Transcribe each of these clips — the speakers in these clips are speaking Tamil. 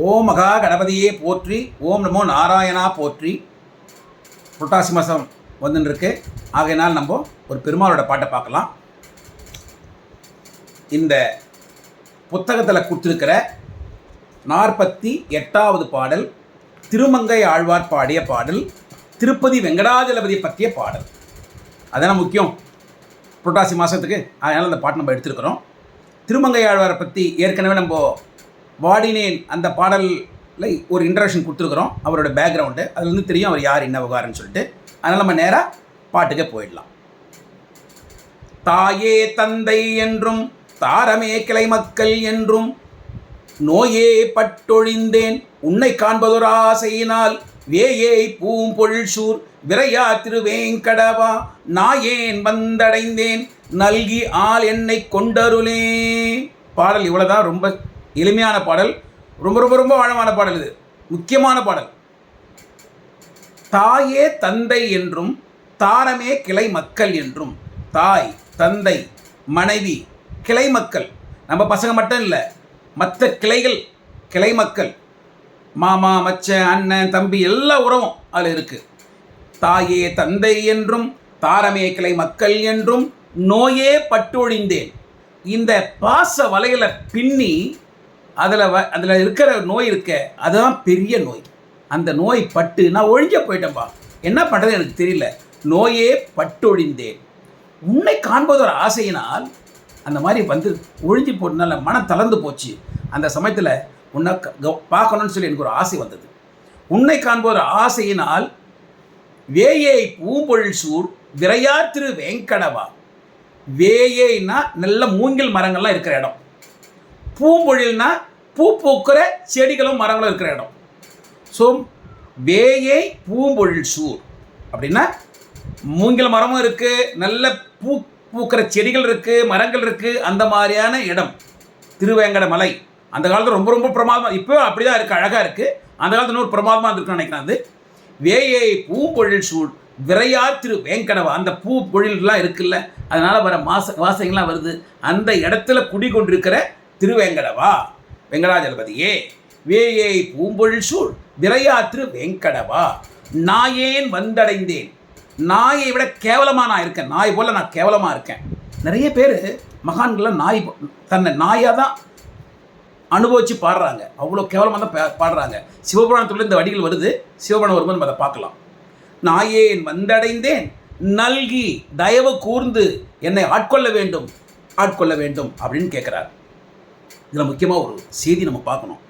ஓம் மகா கணபதியே போற்றி, ஓம் நமோ நாராயணா போற்றி. புரட்டாசி மாதம் வந்துன்னு இருக்கு. ஆகையினால் நம்ம ஒரு பெருமாளோட பாட்டை பார்க்கலாம். இந்த புத்தகத்தில் கொடுத்துருக்கிற 48வது பாடல் திருமங்கை ஆழ்வார் பாடிய பாடல், திருப்பதி வெங்கடாஜலபதி பற்றிய பாடல். அதெல்லாம் முக்கியம் புரட்டாசி மாதத்துக்கு. அதனால் அந்த பாட்டு நம்ம எடுத்துருக்கிறோம். திருமங்கை ஆழ்வாரை பற்றி ஏற்கனவே நம்ம வாடினேன் அந்த பாடலில் ஒரு இன்ட்ரடக்ஷன் கொடுத்துருக்குறோம். அவரோட பேக்ரவுண்டு அதுலேருந்து தெரியும் அவர் யார், என்ன விவகாரம்னு சொல்லிட்டு. அதனால் நம்ம நேராக பாட்டுக்கே போயிடலாம். தாயே தந்தை என்றும் தாரமே கிளை மக்கள் என்றும் நோயே பட்டொழிந்தேன் உன்னை காண்பதொரு ஆசையினால் வேயே பூம்பொழில் சூர் விரையா திருவேங்கடவா நாயேன் வந்தடைந்தேன் நல்கி ஆள் என்னை கொண்டருளே. பாடல் இவ்வளோதான். ரொம்ப எளிமையான பாடல், ரொம்ப ரொம்ப ரொம்ப ஆழமான பாடல். இது முக்கியமான பாடல். தாயே தந்தை என்றும் தாரமே கிளை மக்கள் என்றும். தாய், தந்தை, மனைவி, கிளை மக்கள். நம்ம பசங்க மட்டும் இல்லை, மற்ற கிளைகள், கிளை மக்கள், மாமா, மச்சன், அண்ணன், தம்பி, எல்லா உறவும் அதில் இருக்குது. தாயே தந்தை என்றும் தாரமே கிளை மக்கள் என்றும் நோயே பட்டொழிந்தேன். இந்த பாச வலையில பின்னி அதில் இருக்கிற நோய் இருக்க, அதுதான் பெரிய நோய். அந்த நோய் பட்டு நான் ஒழிஞ்ச போயிட்டேன்பா, என்ன பண்ணுறது எனக்கு தெரியல. நோயே பட்டொழிந்தேன் உன்னை காண்பது ஒரு ஆசையினால். அந்த மாதிரி வந்து ஒழிஞ்சு போட்டனால மனம் தளர்ந்து போச்சு. அந்த சமயத்தில் உன்னை பார்க்கணும்னு சொல்லி எனக்கு ஒரு ஆசை வந்தது. உன்னை காண்பது ஆசையினால் வேயை பூம்பொழில் சூர் விரையார் திரு வேங்கடவா. வேயைனா நல்ல மூங்கில் மரங்கள்லாம் இருக்கிற இடம். பூம்பொழில்னா பூ பூக்கிற செடிகளும் மரங்களும் இருக்கிற இடம். ஸோ வேயை பூம்பொழில் சூர் அப்படின்னா மூங்கில் மரமும் இருக்குது, நல்ல பூ பூக்கிற செடிகள் இருக்குது, மரங்கள் இருக்குது. அந்த மாதிரியான இடம் திருவேங்கட மலை. அந்த காலத்தில் ரொம்ப ரொம்ப பிரமாதமாக, இப்போ அப்படி தான் இருக்குது, அழகாக இருக்குது. அந்த காலத்தில் இன்னொரு பிரமாதமாக இருக்குன்னு நினைக்கிறேன். அது வேயை பூம்பொழில் சூழ் விரையார் திரு வேங்கடவா. அந்த பூ பொழில்லாம் இருக்குல்ல, அதனால் வர வாசகங்கள்லாம் வருது. அந்த இடத்துல குடிகொண்டிருக்கிற திருவேங்கடவா, வெங்கடாஜலபதியே. வேயை பூம்பொழில் சூழ் விரையார் திரு வேங்கடவா நாயேன் வந்தடைந்தேன். நாயை விட கேவலமாக நான் இருக்கேன், நாய் போல் நான் கேவலமாக இருக்கேன். நிறைய பேர் மகான்கள்லாம் நாய் தன்னை நாயாக தான் அனுபவித்து பாடுறாங்க, அவ்வளோ கேவலமாக தான் பாடுறாங்க. சிவபுராணத்தில் இந்த வடிகள் வருது, சிவபுராணம் வரும்போது நம்ம அதை பார்க்கலாம். நாயேன் வந்தடைந்தேன் நல்கி தயவு கூர்ந்து என்னை ஆட்கொள்ள வேண்டும், ஆட்கொள்ள வேண்டும் அப்படின்னு கேட்குறாரு. இதில் முக்கியமாக ஒரு செய்தி நம்ம பார்க்கணும்.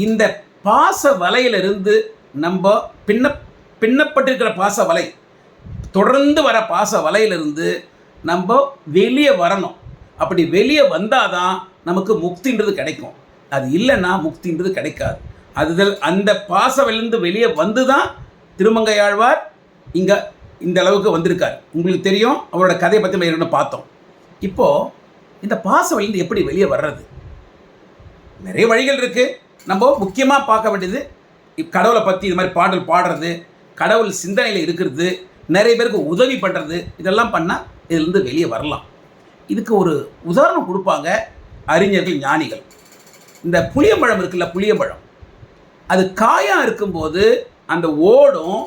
இந்த பாச வலையிலிருந்து நம்ம பின்னப்பட்டிருக்கிற பாச வலை, தொடர்ந்து வர பாச வலையிலிருந்து நம்ம வெளியே வரணும். அப்படி வெளியே வந்தால் தான் நமக்கு முக்தின்றது கிடைக்கும். அது இல்லைன்னா முக்தின்றது கிடைக்காது. அந்த பாசவிலிருந்து வெளியே வந்து தான் திருமங்கையாழ்வார் இங்கே இந்த அளவுக்கு வந்திருக்கார். உங்களுக்கு தெரியும், அவரோட கதையை பற்றி நம்ம ஏற்கனவே பார்த்தோம். இப்போது இந்த பாசவிலிருந்து எப்படி வெளியே வர்றது? நிறைய வழிகள் இருக்குது. நம்ம முக்கியமாக பார்க்க வேண்டியது கடவுளை பற்றி இது மாதிரி பாடல் பாடுறது, கடவுள் சிந்தனையில் இருக்கிறது, நிறைய பேருக்கு உதவி பண்ணுறது. இதெல்லாம் பண்ணால் இதிலிருந்து வெளியே வரலாம். இதுக்கு ஒரு உதாரணம் கொடுப்பாங்க அறிஞர்கள், ஞானிகள். இந்த புளியம்பழம் இருக்குல்ல, புளியம்பழம் அது காயாக இருக்கும்போது அந்த ஓடும்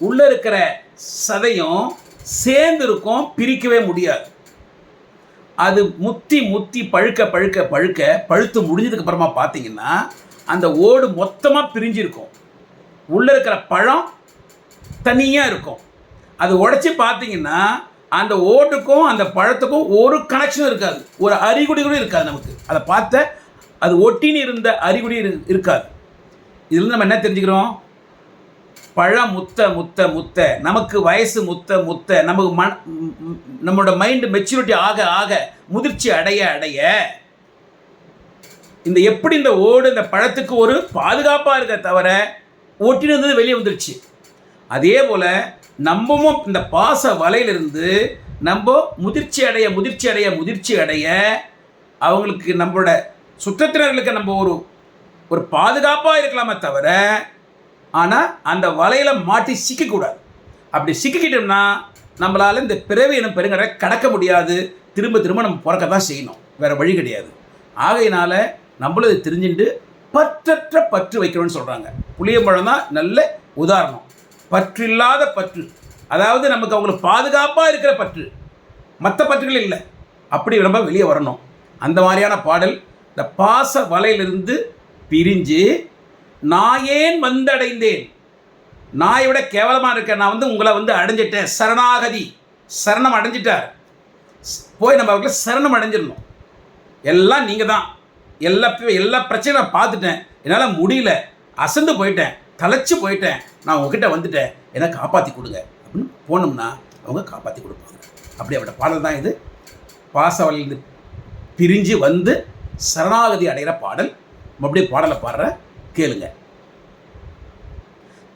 உள்ளே இருக்கிற சதையும் சேர்ந்து இருக்கும், பிரிக்கவே முடியாது. அது முத்தி முத்தி பழுக்க பழுக்க பழுக்க பழுத்து முடிஞ்சதுக்கு அப்புறமா பார்த்தீங்கன்னா அந்த ஓடு மொத்தமாக பிரிஞ்சிருக்கும், உள்ளே இருக்கிற பழம் தனியாக இருக்கும். அது உடைச்சி பார்த்தீங்கன்னா அந்த ஓட்டுக்கும் அந்த பழத்துக்கும் ஒரு கனெக்ஷனும் இருக்காது, ஒரு அறிகுறி கூட இருக்காது. நமக்கு அதை பார்த்த அது ஒட்டின்னு இருந்த அறிகுறி இருக்காது. இதில் நம்ம என்ன தெரிஞ்சுக்கிறோம்? பழம் முத்த முத்த முத்த, நமக்கு வயசு முத்த முத்த, நமக்கு நம்மளோட மைண்டு மெச்சூரிட்டி ஆக ஆக, முதிர்ச்சி அடைய அடைய, இந்த எப்படி இந்த ஓடு இந்த பழத்துக்கு ஒரு பாதுகாப்பாக இருக்க தவிர ஒட்டினது வெளியே வந்துருச்சு. அதே போல் நம்மவும் இந்த பாச வலையிலிருந்து நம்ம முதிர்ச்சி அடைய முதிர்ச்சி அடைய முதிர்ச்சி அடைய அவங்களுக்கு, நம்மளோட சுற்றத்தினர்களுக்கு நம்ம ஒரு பாதுகாப்பாக இருக்கலாமே தவிர, ஆனால் அந்த வலையில் மாட்டி சிக்கக்கூடாது. அப்படி சிக்கிக்கிட்டோம்னா நம்மளால் இந்த பிறவி எனும் பெருங்கடை கடக்க முடியாது. திரும்ப திரும்ப நம்ம பிறக்க தான் செய்யணும், வேறு வழி கிடையாது. ஆகையினால் நம்மளும் இதை தெரிஞ்சுட்டு பற்றற்ற பற்று வைக்கணும்னு சொல்கிறாங்க. புளியம்பழம் தான் நல்ல உதாரணம். பற்றில்லாத பற்று, அதாவது நமக்கு அவங்களுக்கு பாதுகாப்பாக இருக்கிற பற்று, மற்ற பற்றுகள் இல்லை. அப்படி நம்ம வெளியே வரணும். அந்த மாதிரியான பாடல். இந்த பாச வலையிலிருந்து பிரிஞ்சு நான் ஏன் வந்தடைந்தேன், நாயை விட கேவலமாக இருக்கேன், நான் உங்களை அடைஞ்சிட்டேன், சரணாகதி, சரணம் அடைஞ்சிட்டார். போய் நம்ம அவர்களை சரணம் அடைஞ்சிடணும். எல்லாம் நீங்கள் தான், எல்லா பிரச்சனையும் நான் பார்த்துட்டேன், என்னால் முடியல, அசந்து போயிட்டேன், தலைச்சு போயிட்டேன், நான் உங்ககிட்ட வந்துட்டேன், என்னை காப்பாற்றி கொடுங்க அப்படின்னு போனோம்னா அவங்க காப்பாற்றி கொடுப்பாங்க. அப்படிப்பட்ட பாடல் தான் இது. பாசவலிருந்து பிரிஞ்சு வந்து சரணாகதி அடைகிற பாடல். அப்படியே பாடலை பாடுற கேளுங்க.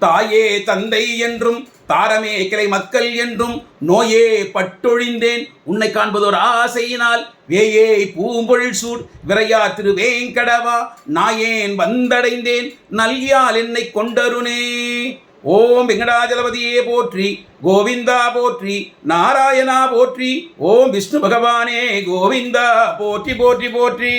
தாயே தந்தை என்றும் தாரமே கிளை மக்கள் என்றும் நோயே பட்டொழிந்தேன் உன்னை காண்பதோர் ஆசையினால் வேயே பூம்பொழில் சூட் விரையா திரு வேங்கடவா நாயேன் வந்தடைந்தேன் நல்கியால் என்னை கொண்டருனே. ஓம் வெங்கடாஜலபதியே போற்றி, கோவிந்தா போற்றி, நாராயணா போற்றி, ஓம் விஷ்ணு பகவானே கோவிந்தா போற்றி போற்றி போற்றி.